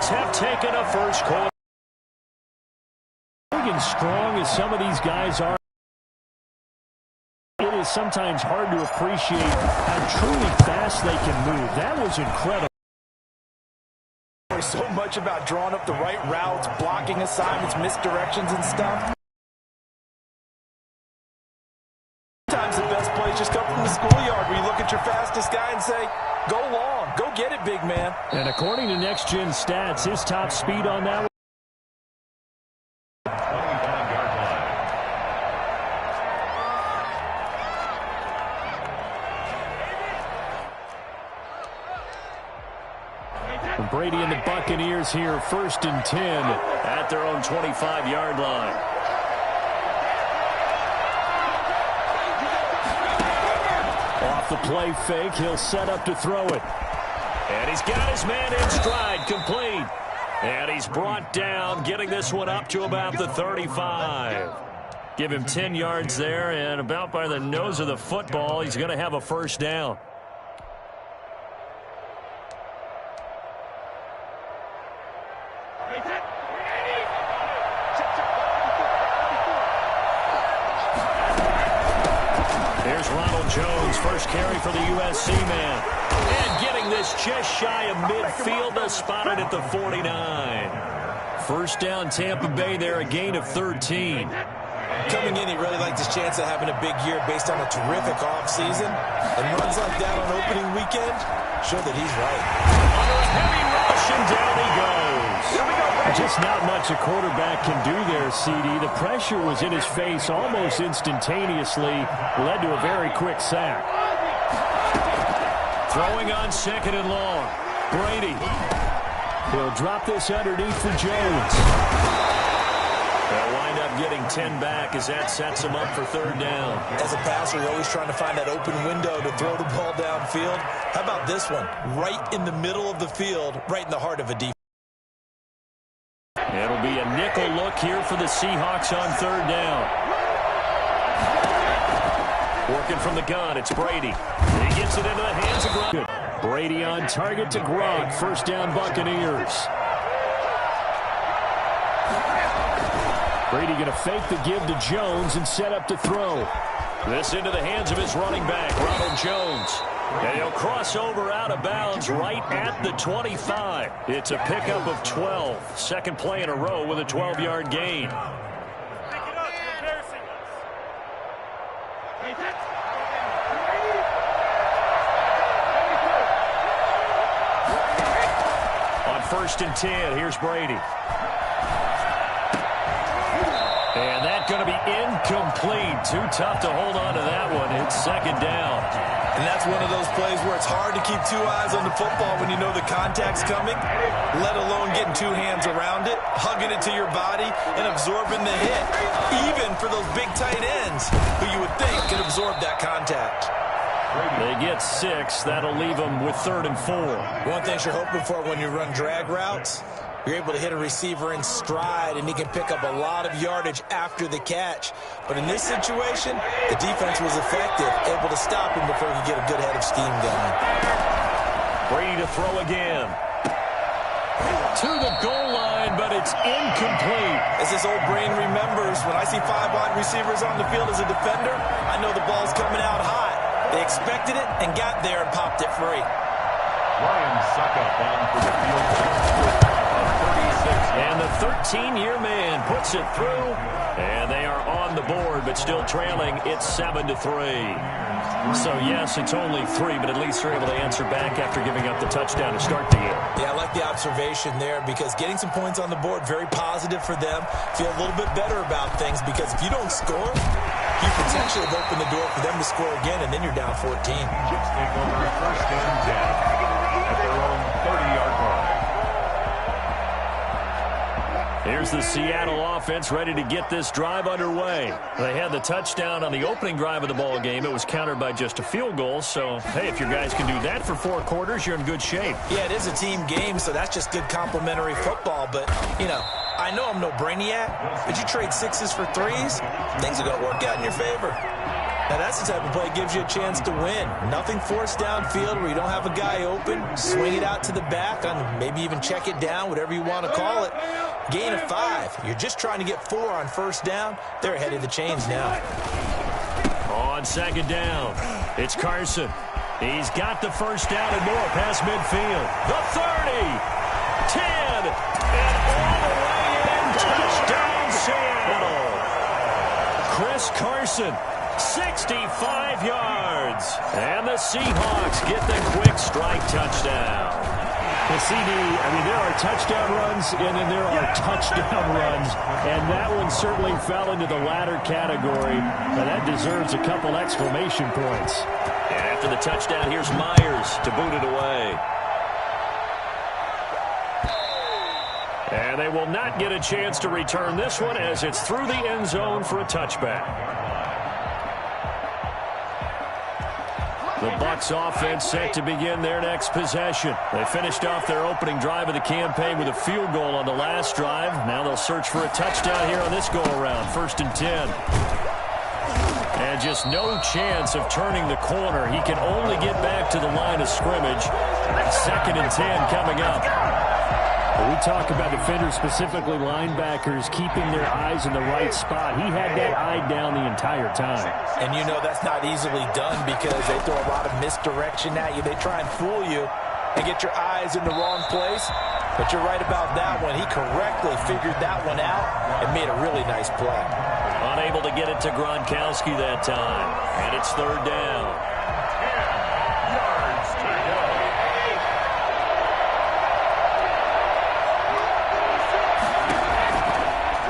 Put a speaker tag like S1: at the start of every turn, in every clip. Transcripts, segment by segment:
S1: have taken a first quarter. Big and strong as some of these guys are, it is sometimes hard to appreciate how truly fast they can move. That was incredible.
S2: There's so much about drawing up the right routes, blocking assignments, misdirections and stuff. Sometimes the best plays just come from the schoolyard where you look at your fastest guy and say, go long, go get it, big man.
S1: And according to Next Gen Stats, his top speed on that one. Brady and the Buccaneers here, 1st and 10 at their own 25-yard line. Off the play fake, he'll set up to throw it. And he's got his man in stride, complete. And he's brought down, getting this one up to about the 35. Give him 10 yards there, and about by the nose of the football, he's going to have a first down. Jones, first carry for the USC man. And getting this just shy of midfield, spotted at the 49. First down, Tampa Bay there, a gain of 13.
S2: Coming in, he really liked his chance of having a big year based on a terrific offseason. And runs like that on opening weekend show that he's right.
S1: Under a heavy rush, and down he goes. Just not much a quarterback can do there, CD. The pressure was in his face almost instantaneously. Led to a very quick sack. Throwing on 2nd and long. Brady. He'll drop this underneath for Jones. They'll wind up getting 10 back as that sets him up for 3rd down.
S2: As a passer, you're always trying to find that open window to throw the ball downfield. How about this one? Right in the middle of the field, right in the heart of a defense.
S1: It'll be a nickel look here for the Seahawks on 3rd down. Working from the gun, it's Brady. He gets it into the hands of Gronk. Brady on target to Gronk. First down, Buccaneers. Brady going to fake the give to Jones and set up to throw. This into the hands of his running back, Ronald Jones. And he'll cross over out of bounds right at the 25. It's a pickup of 12. Second play in a row with a 12-yard gain. On 1st and 10, here's Brady. And that's going to be incomplete. Too tough to hold on to that one. It's 2nd down.
S2: And that's one of those plays where it's hard to keep 2 eyes on the football when you know the contact's coming, let alone getting 2 hands around it, hugging it to your body, and absorbing the hit, even for those big tight ends who you would think could absorb that contact.
S1: They get 6. That'll leave them with 3rd and 4.
S2: One thing you're hoping for when you run drag routes, you're able to hit a receiver in stride, and he can pick up a lot of yardage after the catch. But in this situation, the defense was effective, able to stop him before he could get a good head of steam going.
S1: Brady to throw again. To the goal line, but it's incomplete.
S2: As this old brain remembers, when I see 5 wide receivers on the field as a defender, I know the ball's coming out hot. They expected it and got there and popped it free.
S3: Ryan Suckup on for the field.
S1: And the 13-year man puts it through, and they are on the board, but still trailing. It's 7-3. So, yes, it's only 3, but at least they're able to answer back after giving up the touchdown to start the game.
S2: Yeah, I like the observation there because getting some points on the board, very positive for them. Feel a little bit better about things because if you don't score, you potentially have opened the door for them to score again, and then you're down 14.
S3: Chiefs take over 1st and 10 at their own 30-yard line.
S1: Here's the Seattle offense ready to get this drive underway. They had the touchdown on the opening drive of the ball game. It was countered by just a field goal. So, hey, if your guys can do that for 4 quarters, you're in good shape.
S2: Yeah, it is a team game, so that's just good complimentary football. But, you know, I know I'm no brainiac, but you trade 6s for 3s, things are going to work out in your favor. Now, that's the type of play that gives you a chance to win. Nothing forced downfield where you don't have a guy open. Swing it out to the back, maybe even check it down, whatever you want to call it. Gain of 5. You're just trying to get 4 on first down. They're ahead of the chains now.
S1: On second down, it's Carson. He's got the first down and more past midfield. The 30, 10, and all the way in. Touchdown, Seattle. Chris Carson, 65 yards. And the Seahawks get the quick strike touchdown.
S4: The CD, there are touchdown runs, and then there are touchdown runs, and that one certainly fell into the latter category, and that deserves a couple exclamation points.
S1: And after the touchdown, here's Myers to boot it away. And they will not get a chance to return this one as it's through the end zone for a touchback. The Bucs offense set to begin their next possession. They finished off their opening drive of the campaign with a field goal on the last drive. Now they'll search for a touchdown here on this go-around. 1st and 10. And just no chance of turning the corner. He can only get back to the line of scrimmage. 2nd and 10 coming up.
S4: We talk about defenders, specifically linebackers, keeping their eyes in the right spot. He had that eye down the entire time.
S2: And you know that's not easily done because they throw a lot of misdirection at you. They try and fool you and get your eyes in the wrong place. But you're right about that one. He correctly figured that one out and made a really nice play.
S1: Unable to get it to Gronkowski that time. And it's 3rd down.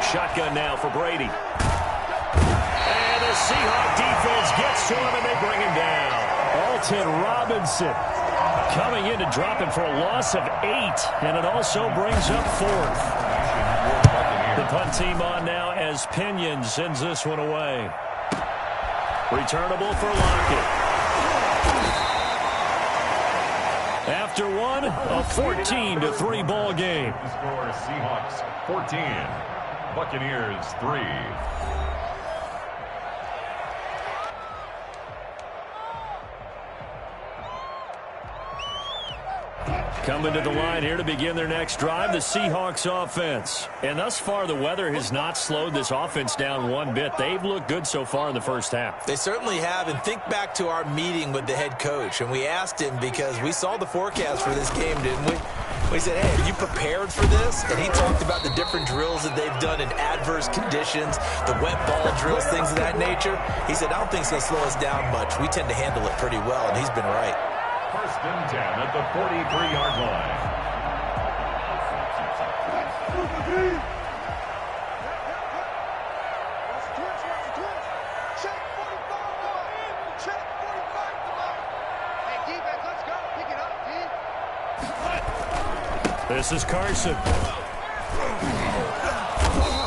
S1: Shotgun now for Brady. And the Seahawk defense gets to him, and they bring him down.
S4: Alton Robinson coming in to drop him for a loss of 8, and it also brings up 4th.
S1: The punt team on now as Pinion sends this one away. Returnable for Lockett. After one, a 14-3 ball game.
S3: The score, Seahawks 14. Buccaneers 3.
S1: Coming to the line here to begin their next drive, the Seahawks offense. And thus far, the weather has not slowed this offense down one bit. They've looked good so far in the first half.
S2: They certainly have. And think back to our meeting with the head coach. And we asked him because we saw the forecast for this game, didn't we? We said, hey, are you prepared for this? And he talked about the different drills that they've done in adverse conditions, the wet ball drills, things of that nature. He said, I don't think it's going to slow us down much. We tend to handle it pretty well, and he's been right.
S3: 1st and 10 at the 43-yard line.
S1: This is Carson.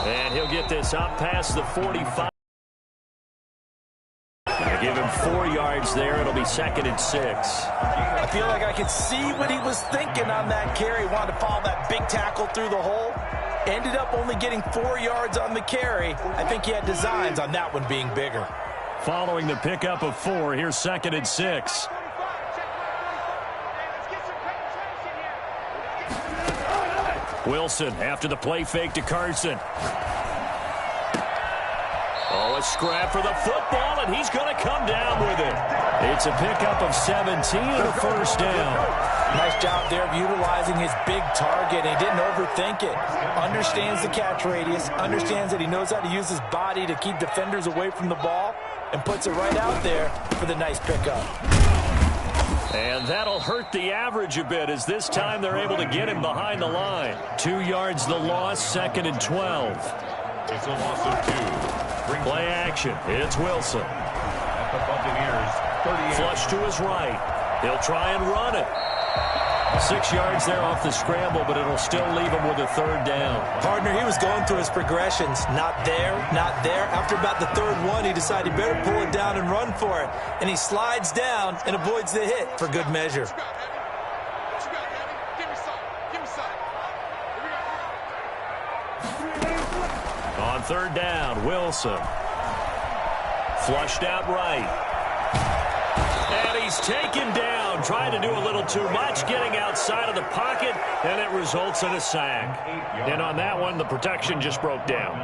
S1: And he'll get this up past the 45. Give him 4 yards there. It'll be 2nd and 6.
S2: I feel like I could see what he was thinking on that carry. Wanted to follow that big tackle through the hole. Ended up only getting 4 yards on the carry. I think he had designs on that one being bigger.
S1: Following the pickup of 4, here's 2nd and 6. Wilson after the play fake to Carson. Oh, a scrap for the football, and he's going to come down with it. It's a pickup of 17 and a first down.
S2: Nice job there of utilizing his big target. He didn't overthink it. Understands the catch radius. Understands that he knows how to use his body to keep defenders away from the ball. And puts it right out there for the nice pickup.
S1: And that'll hurt the average a bit as this time they're able to get him behind the line. 2 yards the loss, 2nd and 12.
S3: It's a loss of 2.
S1: Play action. It's Wilson.
S3: At the Buccaneers 38.
S1: Flush to his right. He'll try and run it. 6 yards there off the scramble, but it'll still leave him with a 3rd down.
S2: Partner, he was going through his progressions. Not there, not there. After about the 3rd one, he decided he better pull it down and run for it. And he slides down and avoids the hit for good measure.
S1: On 3rd down, Wilson. Flushed out right. And he's taken down, trying to do a little too much, getting outside of the pocket, and it results in a sack. And on that one, the protection just broke down.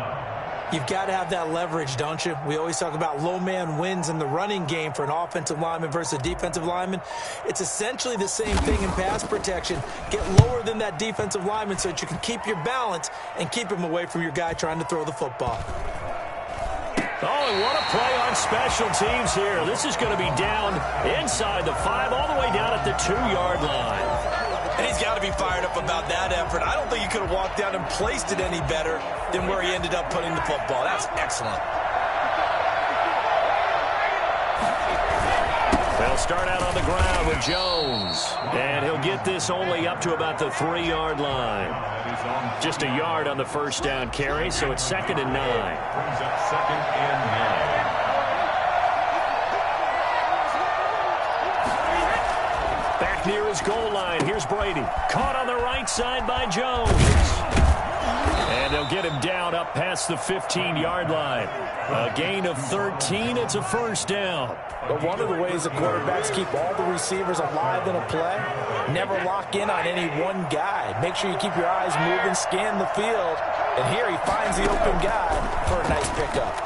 S5: You've got to have that leverage, don't you? We always talk about low man wins in the running game for an offensive lineman versus a defensive lineman. It's essentially the same thing in pass protection. Get lower than that defensive lineman so that you can keep your balance and keep him away from your guy trying to throw the football.
S1: Oh, and what a play on special teams here. This is going to be down inside the 5, all the way down at the 2-yard line.
S2: And he's got to be fired up about that effort. I don't think he could have walked down and placed it any better than where he ended up putting the football. That's excellent.
S1: They'll start out on the ground with Jones. And he'll get this only up to about the 3-yard line. Just a yard on the first down carry, so it's 2nd and 9.
S3: Brings up 2nd and 9.
S1: Back near his goal line, here's Brady. Caught on the right side by Jones. And they'll get him down up past the 15-yard line. A gain of 13, it's a first down.
S5: But one of the ways the quarterbacks keep all the receivers alive in a play, never lock in on any one guy. Make sure you keep your eyes moving, scan the field, and here he finds the open guy for a nice pickup.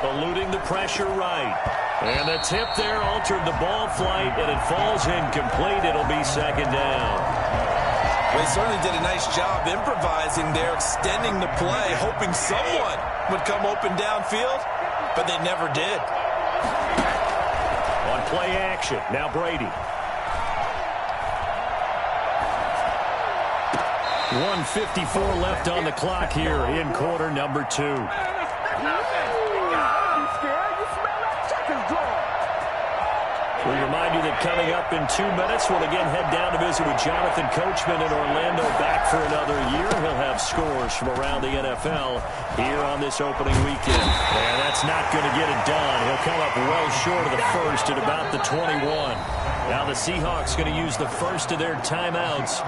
S1: Eluding the pressure right. And the tip there altered the ball flight, and it falls incomplete. It'll be 2nd down.
S2: They certainly did a nice job improvising there, extending the play, hoping someone would come open downfield, but they never did.
S1: On play action, now Brady. 1:54 left on the clock here in quarter number 2. We remind you that coming up in 2 minutes, we'll again head down to visit with Jonathan Coachman in Orlando, back for another year. He'll have scores from around the NFL here on this opening weekend. And that's not going to get it done. He'll come up well short of the first at about the 21. Now the Seahawks going to use the first of their timeouts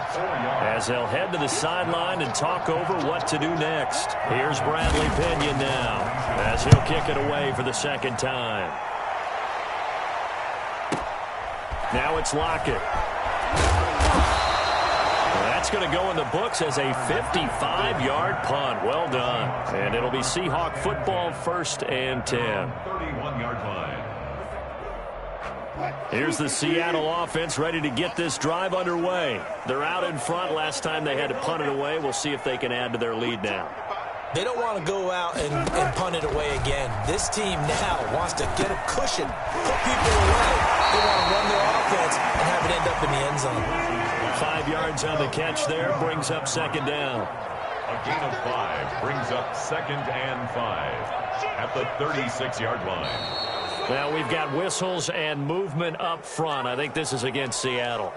S1: as they'll head to the sideline and talk over what to do next. Here's Bradley Pinion now as he'll kick it away for the 2nd time. Now it's Lockett. That's going to go in the books as a 55-yard punt. Well done. And it'll be Seahawk football, 1st and 10.
S3: 31-yard line.
S1: Here's the Seattle offense ready to get this drive underway. They're out in front. Last time they had to punt it away. We'll see if they can add to their lead now.
S5: They don't want to go out and punt it away again. This team now wants to get a cushion, put people away. They want to run their offense and have it end up in the end zone.
S1: 5 yards on the catch there, brings up 2nd down.
S3: A gain of 5 brings up 2nd and 5 at the 36-yard line.
S1: Now we've got whistles and movement up front. I think this is against Seattle.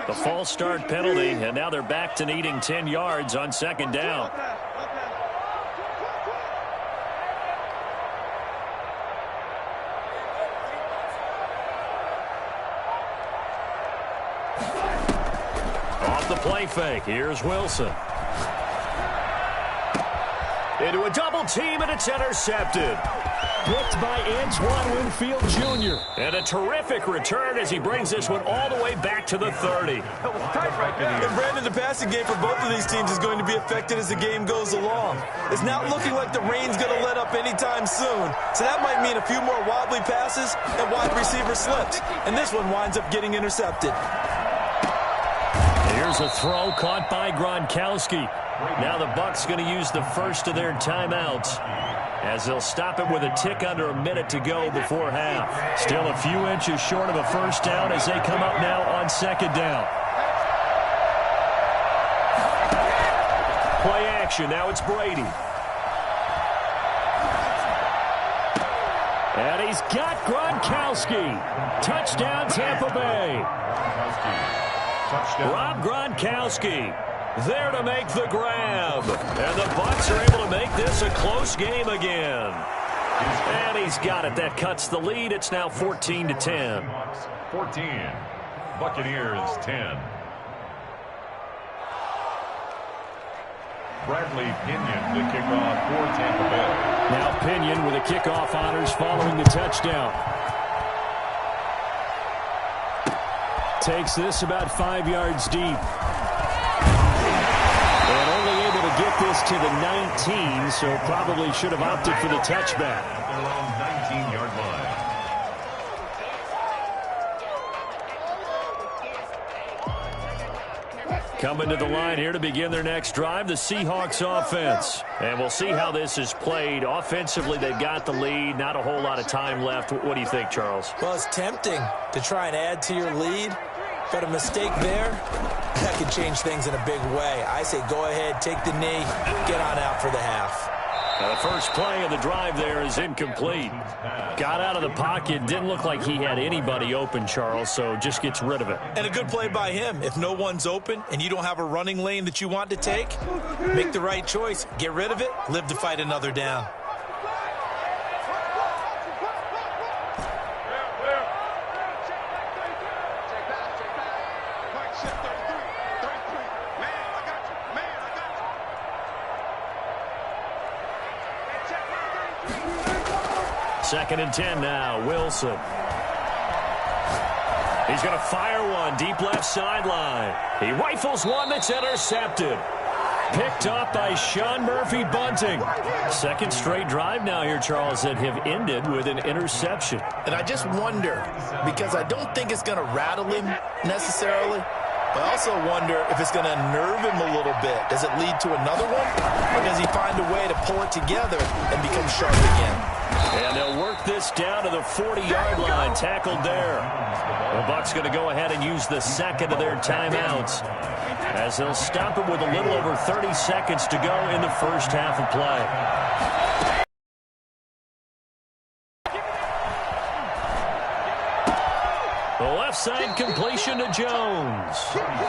S1: The false start penalty, and now they're back to needing 10 yards on 2nd down. Off the play fake, here's Wilson. Into a double team, and it's intercepted. Blocked by Antoine Winfield Jr. And a terrific return as he brings this one all the way back to the 30.
S2: And Brandon, the passing game for both of these teams is going to be affected as the game goes along. It's not looking like the rain's going to let up anytime soon. So that might mean a few more wobbly passes and wide receiver slips. And this one winds up getting intercepted.
S1: Here's a throw caught by Gronkowski. Now the Bucs going to use the first of their timeouts as they'll stop it with a tick under a minute to go before half. Still a few inches short of a first down as they come up now on 2nd down. Play action. Now it's Brady. And he's got Gronkowski. Touchdown, Tampa Bay. Rob Gronkowski there to make the grab. And the Bucs are able to make this a close game again. And he's got it. That cuts the lead. It's now 14-10.
S3: 14. Buccaneers 10. Bradley Pinion to kick off for Tampa Bay.
S4: Now Pinion with the kickoff honors following the touchdown. Takes this about 5 yards deep. And only able to get this to the 19, so probably should have opted for the touchback.
S3: At their own 19-yard line.
S1: Coming to the line here to begin their next drive, the Seahawks offense. And we'll see how this is played. Offensively, they've got the lead. Not a whole lot of time left. What do you think, Charles?
S5: Well, it's tempting to try and add to your lead, but a mistake there, that could change things in a big way. I say go ahead, take the knee, get on out for the half.
S1: The first play of the drive there is incomplete. Got out of the pocket. Didn't look like he had anybody open, Charles, so just gets rid of it.
S5: And a good play by him. If no one's open and you don't have a running lane that you want to take, make the right choice. Get rid of it. Live to fight another down.
S1: Second and 10 now, Wilson. He's going to fire one, deep left sideline. He rifles one that's intercepted. Picked up by Sean Murphy-Bunting. Second straight drive now here, Charles, that have ended with an interception.
S2: And I just wonder, because I don't think it's going to rattle him necessarily, but I also wonder if it's going to nerve him a little bit. Does it lead to another one? Or does he find a way to pull it together and become sharp again?
S1: And they'll work this down to the 40-yard line, tackled there. The Bucs going to go ahead and use the second of their timeouts as they'll stop it with a little over 30 seconds to go in the first half of play. The left side completion to Jones.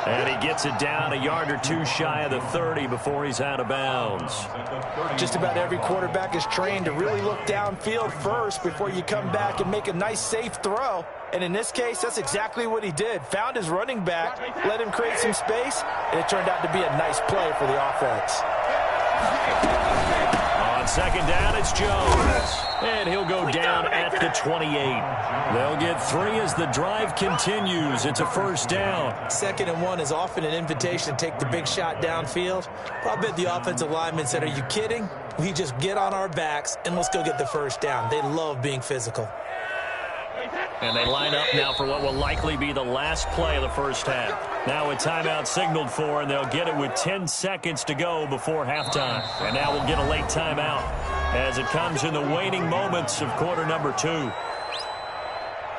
S1: And he gets it down a yard or two shy of the 30 before he's out of bounds.
S5: Just about every quarterback is trained to really look downfield first before you come back and make a nice, safe throw. And in this case, that's exactly what he did. Found his running back, let him create some space, and it turned out to be a nice play for the offense.
S1: On second down, it's Jones. And he'll go down at the 28. They'll get 3 as the drive continues. It's a first down.
S5: 2nd and 1 is often an invitation to take the big shot downfield. But I bet the offensive lineman said, are you kidding? We just get on our backs and let's go get the first down. They love being physical.
S1: And they line up now for what will likely be the last play of the first half. Now a timeout signaled for, and they'll get it with 10 seconds to go before halftime. And now we'll get a late timeout as it comes in the waning moments of quarter number 2.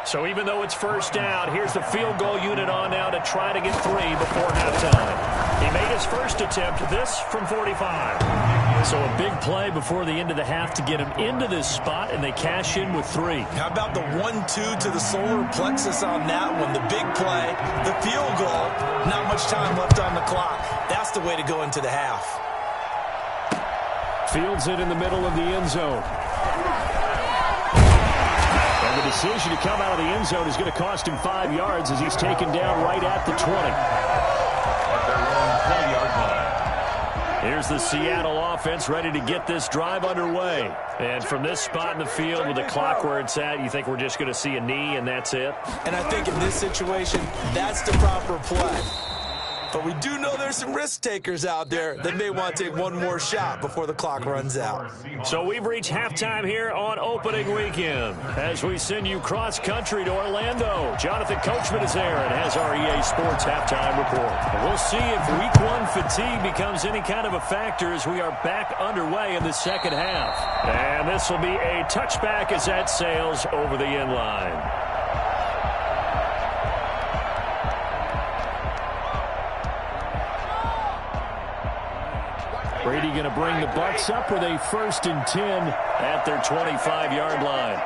S1: So even though it's first down, here's the field goal unit on now to try to get 3 before halftime. He made his first attempt, this from 45. So a big play before the end of the half to get him into this spot, and they cash in with 3.
S5: How about the 1-2 to the solar plexus on that one? The big play, the field goal, not much time left on the clock. That's the way to go into the half.
S4: Fields it in the middle of the end zone. And the decision to come out of the end zone is going to cost him 5 yards as he's taken down right at the 20.
S3: At their own 20-yard line.
S1: Here's the Seattle offense ready to get this drive underway. And from this spot in the field with the clock where it's at, you think we're just going to see a knee and that's it?
S5: And I think in this situation, that's the proper play. But we do know there's some risk takers out there that may want to take one more shot before the clock runs out.
S1: So we've reached halftime here on opening weekend as we send you cross-country to Orlando. Jonathan Coachman is there and has our EA Sports halftime report. And we'll see if Week 1 fatigue becomes any kind of a factor as we are back underway in the second half. And this will be a touchback as that sails over the end line.
S4: Brady going to bring the Bucs up with a 1st and 10
S1: at their 25-yard line.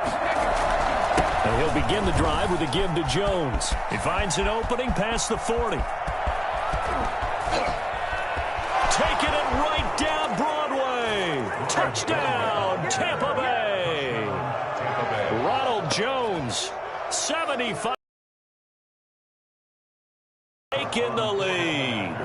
S4: And he'll begin the drive with a give to Jones.
S1: He finds an opening past the 40. Taking it right down Broadway. Touchdown, Tampa Bay. Ronald Jones, 75. Taking the lead.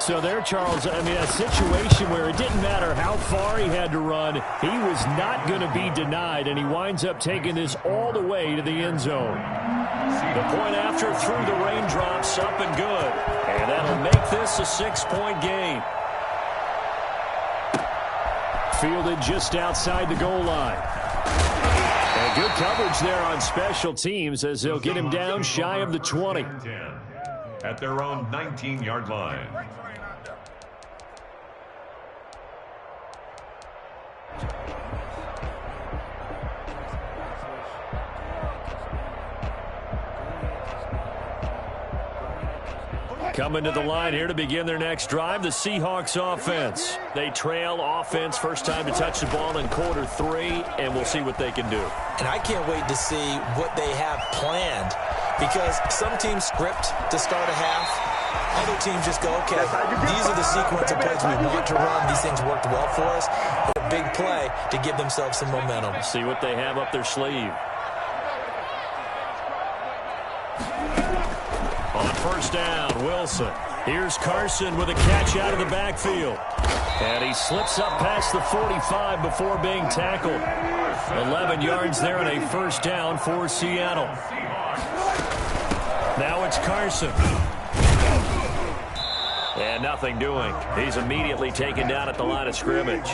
S4: So there, Charles, I mean, a situation where it didn't matter how far he had to run, he was not going to be denied, and he winds up taking this all the way to the end zone.
S1: The point after through the raindrops, up and good. And that'll make this a 6-point game.
S4: Fielded just outside the goal line. And good coverage there on special teams as they'll get him down shy of the 20.
S3: At their own 19-yard line.
S1: Coming to the line here to begin their next drive, the Seahawks offense. They trail offense first time to touch the ball in quarter 3, and we'll see what they can do.
S5: And I can't wait to see what they have planned, because some teams script to start a half. Other teams just go, okay, these are the sequence of plays we want to run. These things worked well for us. A big play to give themselves some momentum.
S1: See what they have up their sleeve. On first down, Wilson. Here's Carson with a catch out of the backfield. And he slips up past the 45 before being tackled. 11 yards there and a first down for Seattle. Now it's Carson. And nothing doing. He's immediately taken down at the line of scrimmage.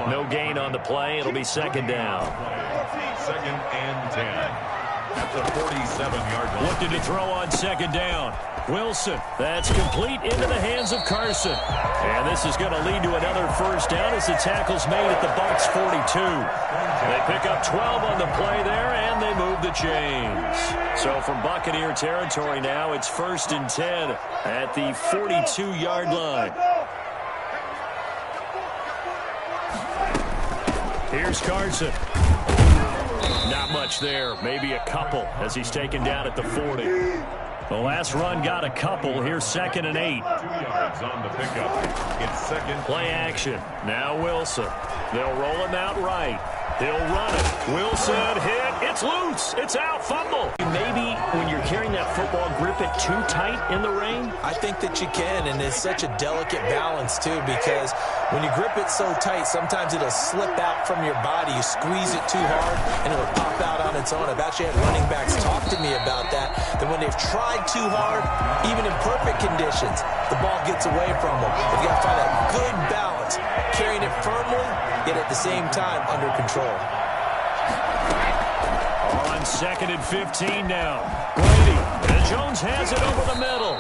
S1: No gain on the play. It'll be second down.
S3: 2nd and 10. At the 47-yard line.
S1: Looking to throw on second down. Wilson. That's complete into the hands of Carson. And this is going to lead to another first down as the tackle's made at the Bucs 42. They pick up 12 on the play there, and they move the chains. So from Buccaneer territory now, it's 1st and 10 at the 42-yard line. Here's Carson. Not much there, maybe a couple as he's taken down at the 40. The last run got a couple. Here's 2nd and 8.
S3: 2 yards on the pickup. It's second.
S1: Play action. Now Wilson. They'll roll him out right. He'll run it. Wilson hit. It's loose. It's out. Fumble. Maybe when you're carrying that football, grip it too tight in the rain?
S5: I think that you can, and it's such a delicate balance, too, because when you grip it so tight, sometimes it'll slip out from your body. You squeeze it too hard, and it'll pop out on its own. I've actually had running backs talk to me about that when they've tried too hard, even in perfect conditions, the ball gets away from them. You've got to find that good balance, carrying it firmly, yet at the same time under control.
S1: On 2nd and 15 now. Brady. And Jones has it over the middle.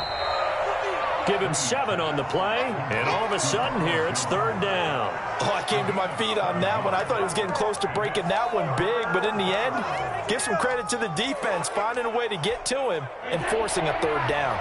S1: Give him 7 on the play. And all of a sudden here, it's 3rd down.
S2: Oh, I came to my feet on that one. I thought he was getting close to breaking that one big. But in the end, give some credit to the defense, finding a way to get to him and forcing a 3rd down.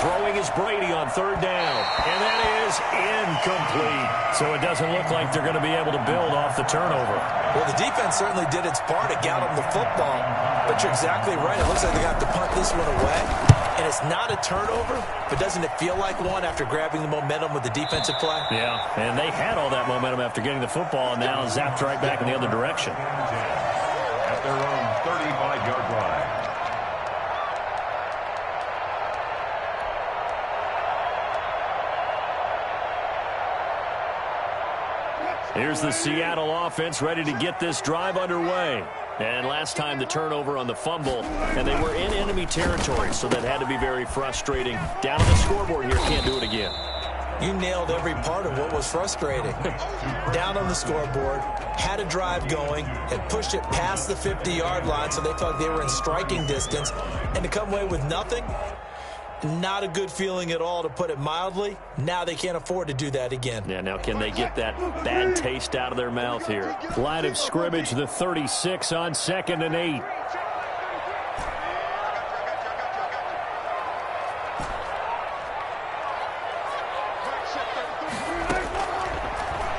S1: Throwing is Brady on 3rd down. And that is incomplete. So it doesn't look like they're going to be able to build off the turnover.
S5: Well, the defense certainly did its part to get them the football. But you're exactly right. It looks like they got to punt this one away. And it's not a turnover, but doesn't it feel like one after grabbing the momentum with the defensive play?
S1: Yeah, and they had all that momentum after getting the football, and now zapped right back in the other direction.
S3: At their own 35-yard line.
S1: Here's the Seattle offense ready to get this drive underway. And last time the turnover on the fumble, and they were in enemy territory, so that had to be very frustrating. Down on the scoreboard here, can't do it again.
S5: You nailed every part of what was frustrating. Down on the scoreboard, had a drive going, had pushed it past the 50-yard line, so they thought they were in striking distance, and to come away with nothing, not a good feeling at all, to put it mildly. Now they can't afford to do that again.
S1: Yeah, now can they get that bad taste out of their mouth here?
S4: Line of scrimmage, the 36 on 2nd and 8.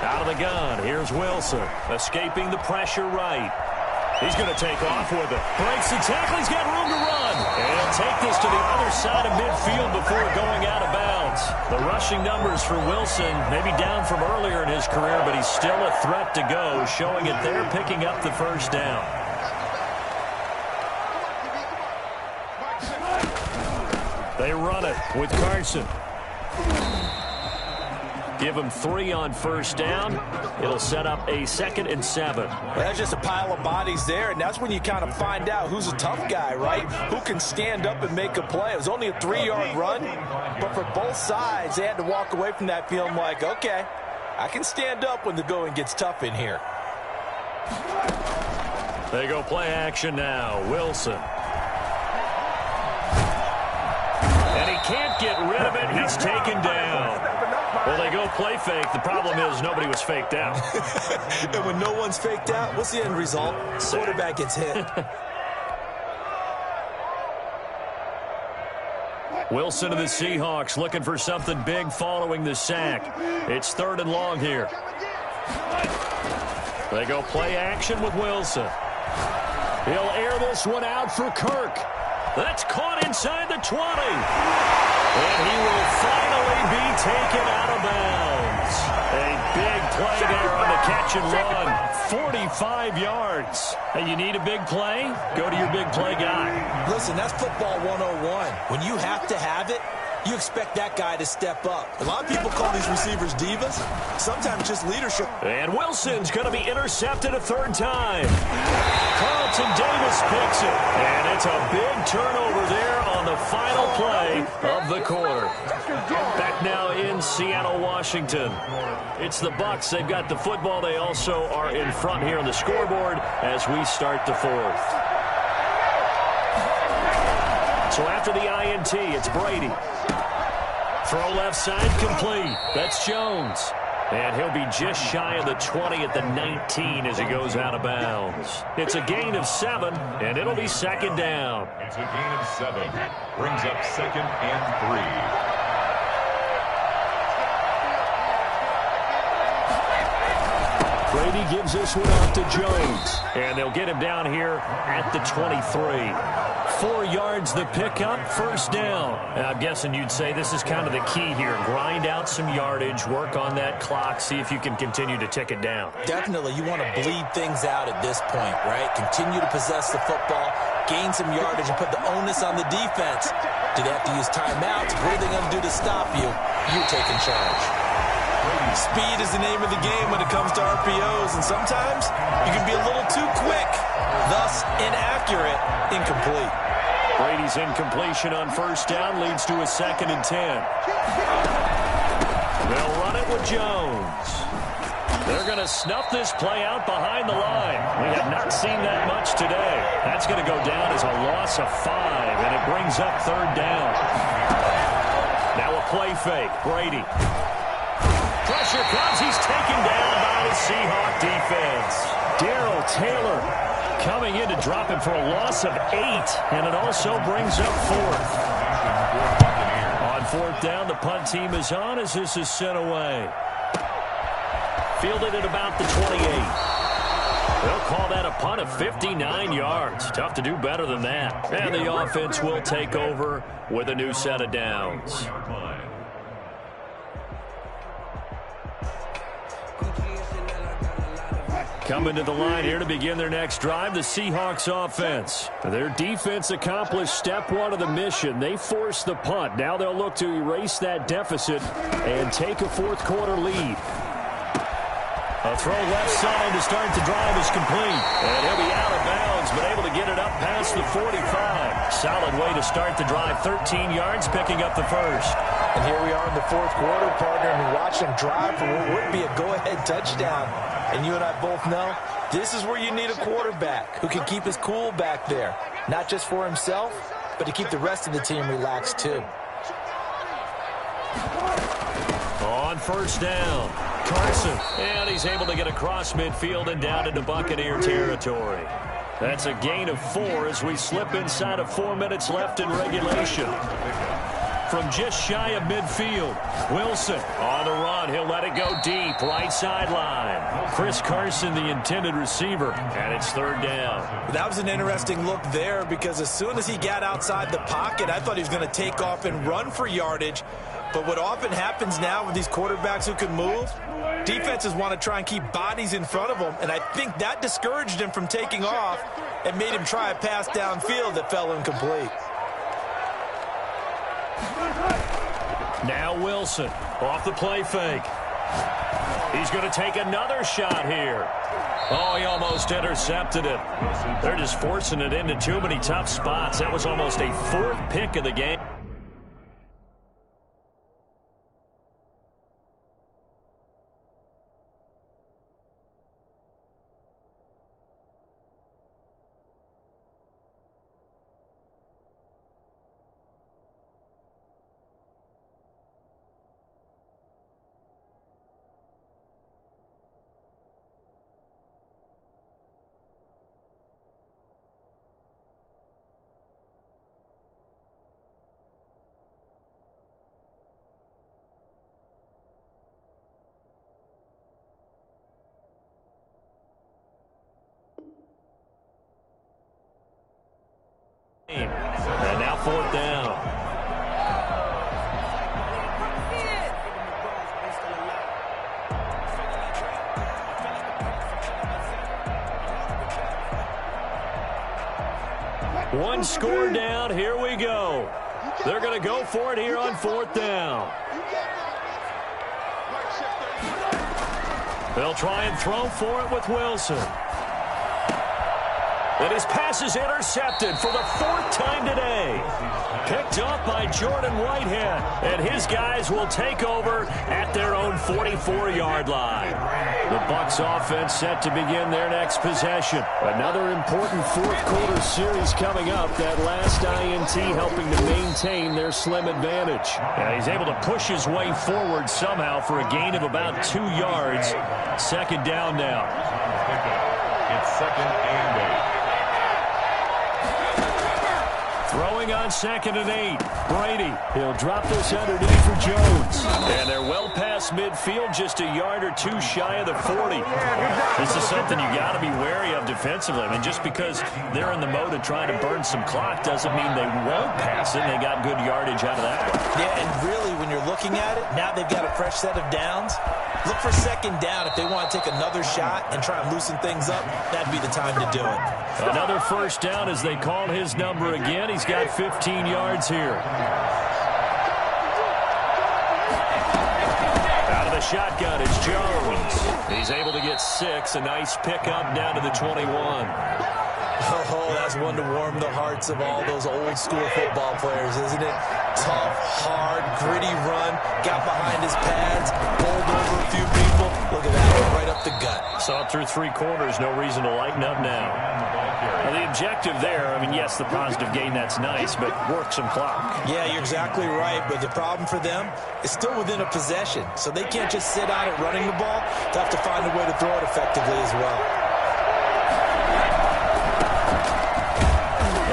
S1: Out of the gun, here's Wilson, escaping the pressure right. He's going to take off with it. Breaks the tackle. He's got room to run. And he'll take this to the other side of midfield before going out of bounds. The rushing numbers for Wilson maybe down from earlier in his career, but he's still a threat to go, showing it there, picking up the first down. They run it with Carson. Give him 3 on first down. It'll set up a 2nd and 7.
S5: Well, that's just a pile of bodies there, and that's when you kind of find out who's a tough guy, right? Who can stand up and make a play. It was only a 3-yard run, but for both sides, they had to walk away from that feeling like, okay, I can stand up when the going gets tough in here.
S1: They go play action now. Wilson. And he can't get rid of it. He's taken down. Well, they go play fake. The problem is nobody was faked out.
S5: And when no one's faked out, what's the end result? Quarterback gets hit.
S1: Wilson of the Seahawks looking for something big following the sack. It's 3rd and long here. They go play action with Wilson. He'll air this one out for Kirk. That's caught inside the 20. And he will finally be taken out of bounds. A big play there on the catch and run. 45 yards. Hey, you need a big play? Go to your big play guy.
S5: Listen, that's football 101. When you have to have it, you expect that guy to step up. A lot of people call these receivers divas. Sometimes just leadership.
S1: And Wilson's going to be intercepted a 3rd time. Carlton Davis picks it. And it's a big turnover there on the final play of the quarter. Back now in Seattle, Washington. It's the Bucs. They've got the football. They also are in front here on the scoreboard as we start the 4th. So after the INT, it's Brady. Throw left side complete. That's Jones. And he'll be just shy of the 20 at the 19 as he goes out of bounds. It's a gain of 7, and it'll be 2nd down.
S3: It's a gain of 7. Brings up 2nd and 3.
S1: Brady gives this one off to Jones. And they'll get him down here at the 23. 4 yards the pickup, 1st down. And I'm guessing you'd say this is kind of the key here. Grind out some yardage, work on that clock, see if you can continue to tick it down.
S5: Definitely, you want to bleed things out at this point, right? Continue to possess the football, gain some yardage, and put the onus on the defense. Do they have to use timeouts? What are they going to do to stop you? You're taking charge.
S2: Speed is the name of the game when it comes to RPOs, and sometimes you can be a little too quick, thus inaccurate, incomplete.
S1: Brady's incompletion on 1st down leads to a 2nd and 10. They'll run it with Jones. They're going to snuff this play out behind the line. We have not seen that much today. That's going to go down as a loss of 5, and it brings up 3rd down. Now a play fake. Brady. Pressure comes. He's taken down by the Seahawk defense. Darrell Taylor coming in to drop him for a loss of 8, and it also brings up 4th. On 4th down, the punt team is on as this is sent away. Fielded at about the 28. They'll call that a punt of 59 yards. Tough to do better than that. And the offense will take over with a new set of downs. Coming to the line here to begin their next drive, the Seahawks offense. Their defense accomplished step 1 of the mission. They forced the punt. Now they'll look to erase that deficit and take a 4th quarter lead. A throw left side to start the drive is complete. And he'll be out of bounds, but able to get it up past the 45. Solid way to start the drive. 13 yards, picking up the 1st.
S5: And here we are in the 4th quarter, partner, and we watch them drive for what would be a go-ahead touchdown. And you and I both know this is where you need a quarterback who can keep his cool back there. Not just for himself, but to keep the rest of the team relaxed too.
S1: On 1st down, Carson. And he's able to get across midfield and down into Buccaneer territory. That's a gain of 4 as we slip inside of 4 minutes left in regulation. From just shy of midfield, Wilson on the run. He'll let it go deep, right sideline. Chris Carson, the intended receiver, and it's 3rd down.
S5: That was an interesting look there because as soon as he got outside the pocket, I thought he was going to take off and run for yardage. But what often happens now with these quarterbacks who can move, defenses want to try and keep bodies in front of them, and I think that discouraged him from taking off and made him try a pass downfield that fell incomplete.
S1: Now Wilson off the play fake. He's going to take another shot here. Oh, he almost intercepted it. They're just forcing it into too many tough spots. That was almost a fourth pick of the game. And now fourth down. One score down. Here we go. They're going to go for it here on fourth down. They'll try and throw for it with Wilson. And his pass is intercepted for the fourth time today. Picked off by Jordan Whitehead. And his guys will take over at their own 44-yard line. The Bucs offense set to begin their next possession. Another important fourth-quarter series coming up. That last INT helping to maintain their slim advantage. And he's able to push his way forward somehow for a gain of about 2 yards. Second down now.
S3: It's second and 8.
S1: Throwing on second and 8. Brady. He'll drop this underneath for Jones. And they're well past midfield, just a yard or two shy of the 40. This is something you got to be wary of defensively. I mean, just because they're in the mode of trying to burn some clock doesn't mean they won't pass it. They got good yardage out of that one.
S5: Yeah, and really, when you're looking at it, now they've got a fresh set of downs. Look for second down if they want to take another shot and try and loosen things up. That'd be the time to do it.
S1: Another first down as they call his number again. He's got 15 yards here. Out of the shotgun is Jones. He's able to get 6. A nice pickup down to the 21.
S5: Oh, that's one to warm the hearts of all those old school football players, isn't it? Tough, hard, gritty run. Got behind his pads, bowled over a few people. Look at that, right up the gut.
S1: Saw it through 3 quarters. No reason to lighten up now. Well, the objective there, I mean, yes, the positive gain, that's nice, but work some clock.
S5: Yeah, you're exactly right, but the problem for them is still within a possession, so they can't just sit on it running the ball. They have to find a way to throw it effectively as well.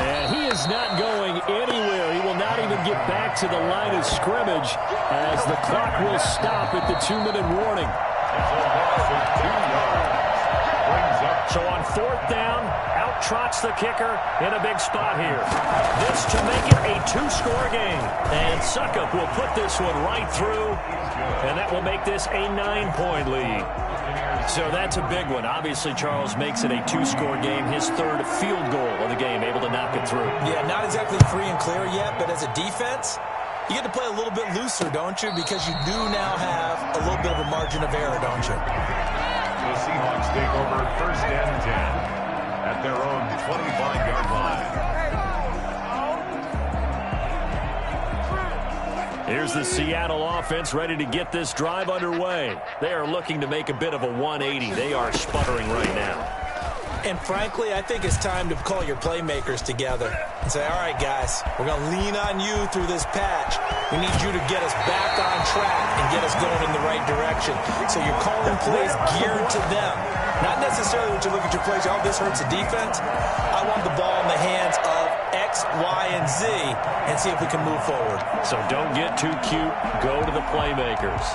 S4: And he is not going anywhere. He will not even get back to the line of scrimmage as the clock will stop at the 2-minute warning.
S1: So on fourth down, out trots the kicker in a big spot here. This to make it a 2-score game. And Succop will put this one right through, and that will make this a 9-point lead. So that's a big one. Obviously, Charles makes it a 2-score game. His third field goal of the game, able to knock it through.
S5: Yeah, not exactly free and clear yet, but as a defense, you get to play a little bit looser, don't you? Because you do now have a little bit of a margin of error, don't you?
S3: The Seahawks take over first and 10 at their own 25-yard line.
S1: Here's the Seattle offense ready to get this drive underway. They are looking to make a bit of a 180. They are sputtering right now.
S5: And frankly, I think it's time to call your playmakers together and say, all right, guys, we're going to lean on you through this patch. We need you to get us back on track and get us going in the right direction. So you're calling plays geared to them. Not necessarily when you look at your plays, oh, this hurts the defense. I want the ball in the hands of X, Y, and Z and see if we can move forward.
S1: So don't get too cute. Go to the playmakers.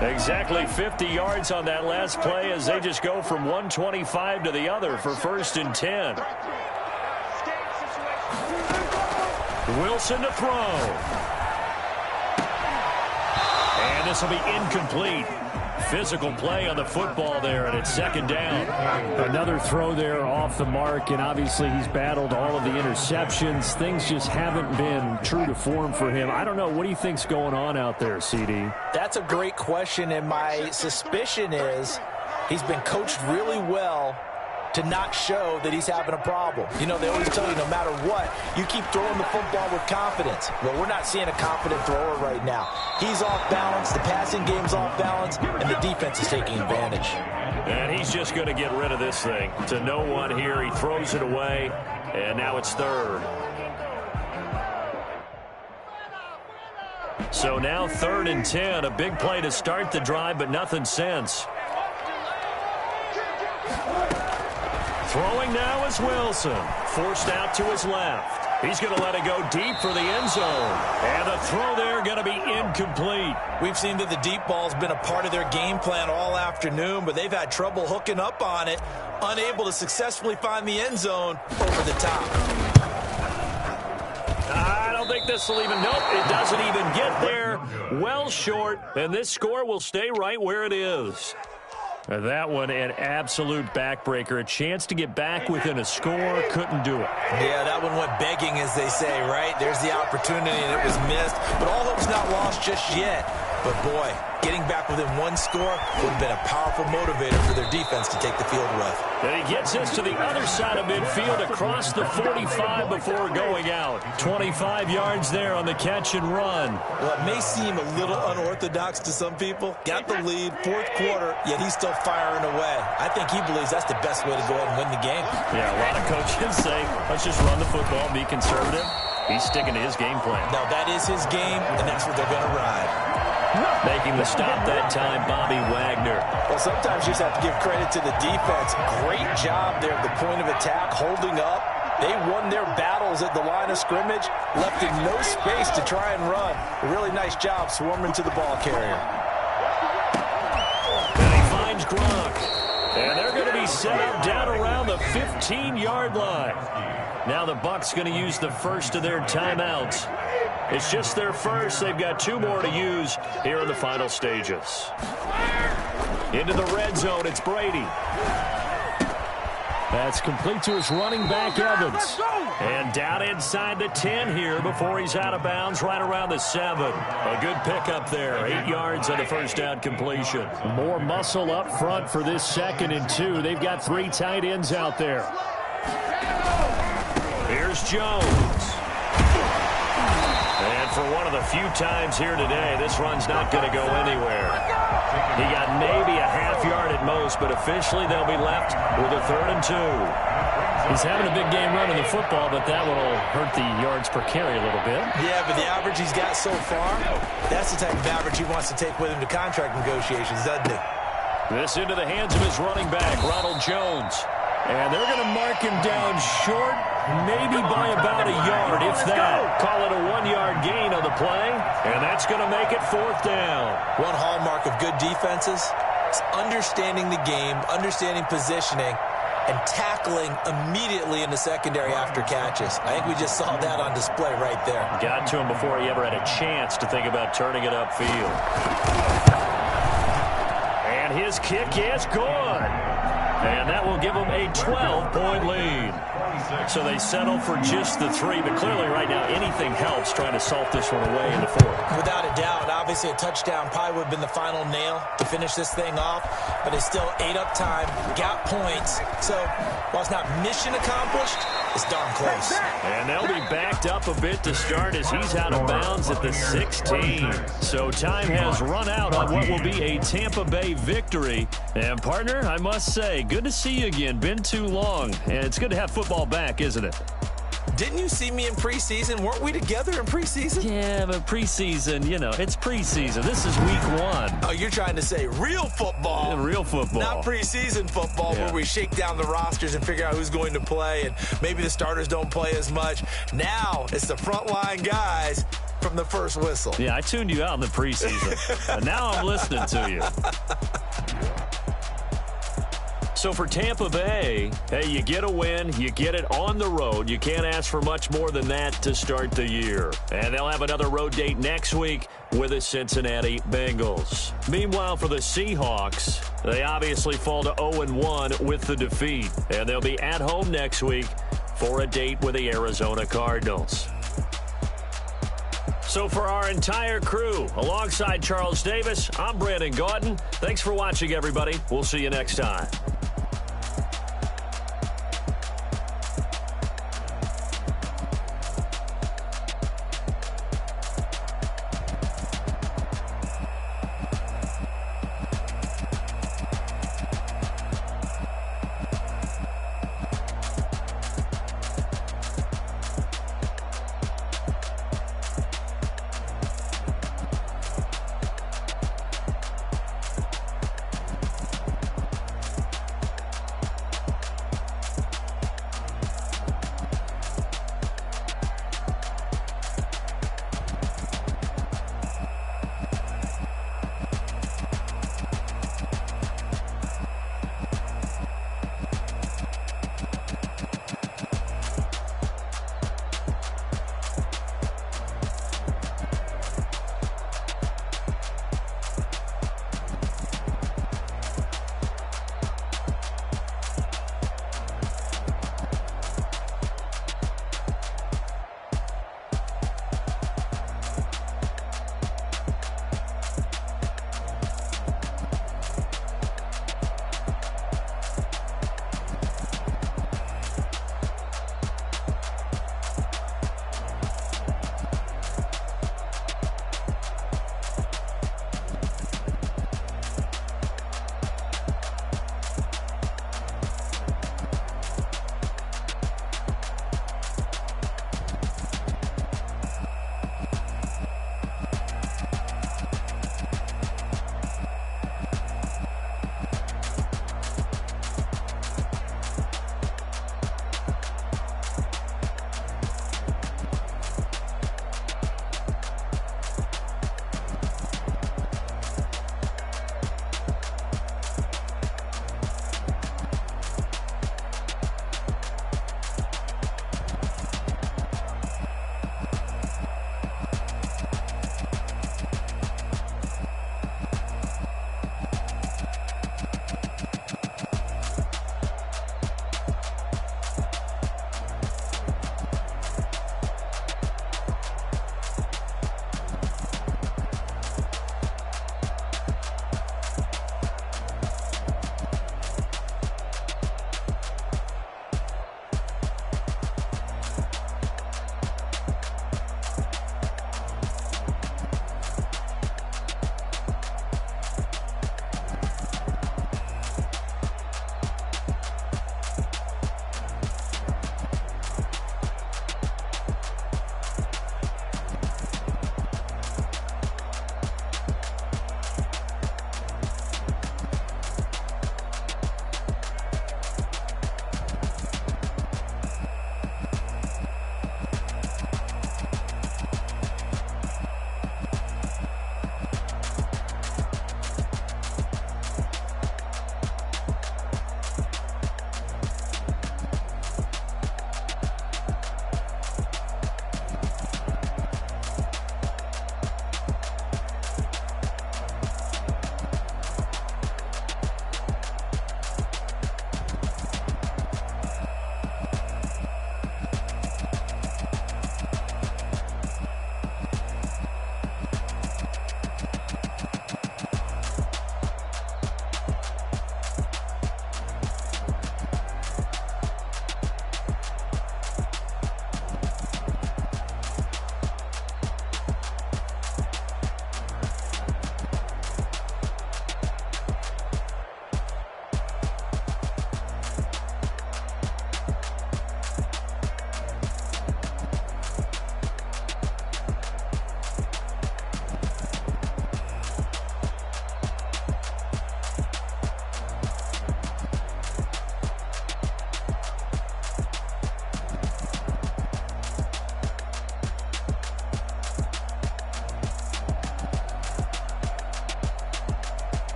S1: Exactly 50 yards on that last play as they just go from 125 to the other for first and 10. Wilson to throw. And this will be incomplete. physical play on the football there, and it's second down.
S4: Another throw there off the mark, and obviously he's battled all of the interceptions. Things just haven't been true to form for him. I don't know. What do you think's going on out there, CD?
S5: That's a great question, and my suspicion is he's been coached really well to not show that he's having a problem. You know, they always tell you no matter what, you keep throwing the football with confidence. Well, we're not seeing a confident thrower right now. He's off balance, the passing game's off balance, and the defense is taking advantage.
S1: And he's just going to get rid of this thing. To no one here, he throws it away, and now it's third. So now 3rd and 10, a big play to start the drive, but nothing since. Throwing now is Wilson. Forced out to his left. He's going to let it go deep for the end zone. And the throw there going to be incomplete.
S5: We've seen that the deep ball's been a part of their game plan all afternoon, but they've had trouble hooking up on it, unable to successfully find the end zone over the top.
S1: I don't think this will even, nope, it doesn't even get there. Well short, and this score will stay right where it is. That one, an absolute backbreaker. A chance to get back within a score, couldn't do it.
S5: Yeah, that one went begging, as they say, right? There's the opportunity, and it was missed. But all hope's not lost just yet. But, boy, getting back within one score would have been a powerful motivator for their defense to take the field with.
S1: And he gets us to the other side of midfield across the 45 before going out. 25 yards there on the catch and run.
S5: Well, it may seem a little unorthodox to some people. Got the lead, 4th quarter, yet he's still firing away. I think he believes that's the best way to go ahead and win the game.
S1: Yeah, a lot of coaches say, let's just run the football, be conservative. He's sticking to his game plan.
S5: Now, that is his game, and that's what they're going to ride.
S1: Making the stop that time, Bobby Wagner.
S5: Well, sometimes you just have to give credit to the defense. Great job there at the point of attack, holding up. They won their battles at the line of scrimmage, left in no space to try and run. A really nice job swarming to the ball carrier.
S1: And he finds Gronk. And they're going to be set up down around the 15-yard line. Now the Bucs going to use the first of their timeouts. It's just their first. They've got 2 more to use here in the final stages. Into the red zone, it's Brady.
S4: That's complete to his running back, Evans.
S1: And down inside the 10 here before he's out of bounds, right around the 7. A good pickup there, 8 yards on the first down completion.
S4: More muscle up front for this 2nd and 2. They've got 3 tight ends out there.
S1: Here's Jones. And for one of the few times here today, this run's not going to go anywhere. He got maybe a half yard at most, but officially they'll be left with a 3rd and 2.
S4: He's having a big game running the football, but that will hurt the yards per carry a little bit.
S5: Yeah, but the average he's got so far, that's the type of average he wants to take with him to contract negotiations, doesn't he?
S1: This into the hands of his running back, Ronald Jones. And they're going to mark him down short, maybe by about a yard, if that. Call it a 1-yard gain on the play, and that's going to make it 4th down.
S5: One hallmark of good defenses is understanding the game, understanding positioning, and tackling immediately in the secondary after catches. I think we just saw that on display right there.
S1: Got to him before he ever had a chance to think about turning it upfield. And his kick is good. And that will give them a 12-point lead. So they settle for just the 3, but clearly right now anything helps trying to salt this one away in the 4th.
S5: Without a doubt, obviously a touchdown probably would have been the final nail to finish this thing off, but it's still ate up time, got points. So while it's not mission accomplished, it's darn close.
S1: And they'll be backed up a bit to start as he's out of bounds at the 16. So time has run out on what will be a Tampa Bay victory. And partner, I must say, good to see you again. Been too long. And it's good to have football back, isn't it?
S5: Didn't you see me in preseason? Weren't we together in preseason?
S1: Yeah, but preseason, you know, it's preseason. This is week 1.
S5: Oh, you're trying to say real football.
S1: Yeah, real football.
S5: Not preseason football where we shake down the rosters and figure out who's going to play, and maybe the starters don't play as much. Now it's the frontline guys from the first whistle.
S1: Yeah, I tuned you out in the preseason. And now I'm listening to you. So for Tampa Bay, hey, you get a win, you get it on the road. You can't ask for much more than that to start the year. And they'll have another road date next week with the Cincinnati Bengals. Meanwhile, for the Seahawks, they obviously fall to 0-1 with the defeat. And they'll be at home next week for a date with the Arizona Cardinals. So for our entire crew, alongside Charles Davis, I'm Brandon Gaudin. Thanks for watching, everybody. We'll see you next time.